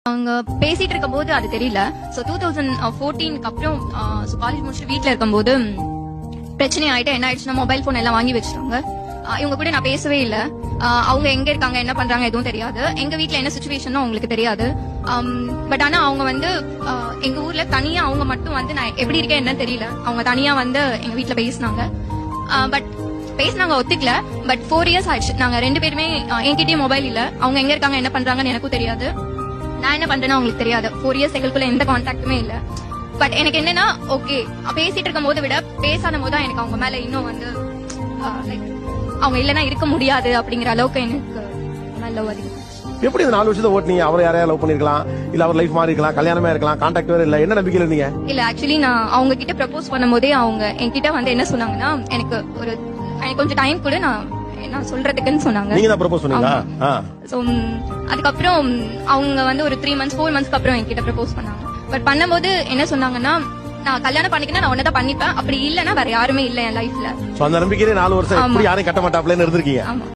அவங்க பேசிட்டு இருக்கும் போது அது தெரியல. ஸோ 2014 அப்புறம் காலேஜ் முடிச்சுட்டு வீட்டில் இருக்கும்போது பிரச்சனை ஆயிட்டு என்ன ஆயிடுச்சுன்னா மொபைல் போன் எல்லாம் வாங்கி வச்சிட்டாங்க. இவங்க கூட நான் பேசவே இல்லை. அவங்க எங்க இருக்காங்க என்ன பண்றாங்க எதுவும் தெரியாது. எங்க வீட்டுல என்ன சுச்சுவேஷன் அவங்களுக்கு தெரியாது. பட் ஆனா அவங்க வந்து எங்க ஊர்ல தனியா அவங்க மட்டும் வந்து நான் எப்படி இருக்கேன் என்ன தெரியல. அவங்க தனியா வந்து எங்க வீட்டுல பேசினாங்க. பட் பேசினாங்க ஒத்துக்கல. பட் 4 இயர்ஸ் ஆயிடுச்சு. நாங்க 2 பேருமே என்கிட்டயும் மொபைல் இல்ல. அவங்க எங்க இருக்காங்க என்ன பண்றாங்கன்னு எனக்கும் தெரியாது. நான் என்ன பண்றேன்னு அவங்களுக்கு தெரியாது. 4 இயர்ஸ் எங்களுக்குள்ள எந்த கான்டாக்டுமே இல்ல. பட் எனக்கு என்னன்னா ஓகே பேசிட்டு இருக்கும் போது விட பேசாத போது தான் எனக்கு அவங்க மேல இன்னும் வந்து லைக் அவங்க இல்லைன்னா இருக்க முடியாது அப்படிங்கிற அளவுக்கு எனக்கு நல்ல வரி. எப்படி இந்த 4 வருஷத்தை ஓட்டுனீங்க? அவர் யாரையா லவ் பண்ணிருக்கலாம், இல்ல அவர் லைஃப் மாறி இருக்கலாம், கல்யாணமே இருக்கலாம், கான்டாக்ட் வேற இல்ல, என்ன நம்பிக்கையில இருந்தீங்க? இல்ல ஆக்சுவலி நான் அவங்க கிட்ட ப்ரப்போஸ் பண்ணும்போதே அவங்க என்கிட்ட வந்து என்ன சொன்னாங்கன்னா எனக்கு கொஞ்சம் டைம் கூட நான் சொல்றதுக்குன்னு சொன்னாங்க. நீங்க தான் ப்ரப்போஸ் பண்ணீங்களா? சோ அதுக்கப்புறம் அவங்க வந்து ஒரு 3 months 4 monthsக்கு அப்புறம் என்கிட்ட ப்ரப்போஸ் பண்ணாங்க. பட் பண்ணும்போது என்ன சொன்னாங்கன்னா நான் கல்யாணம் பண்ணிக்கினா நான் ஒன்னதான் பண்ணிப்பேன், அப்படி இல்லன்னா வேற யாருமே இல்ல என் லைஃப்ல. சோ அந்த நம்பிக்கையிலே 4 வருஷம் எப்படி யாரையும் கட்ட மாட்டாப்லன்னு இருந்திருக்கீங்க. ஆமா.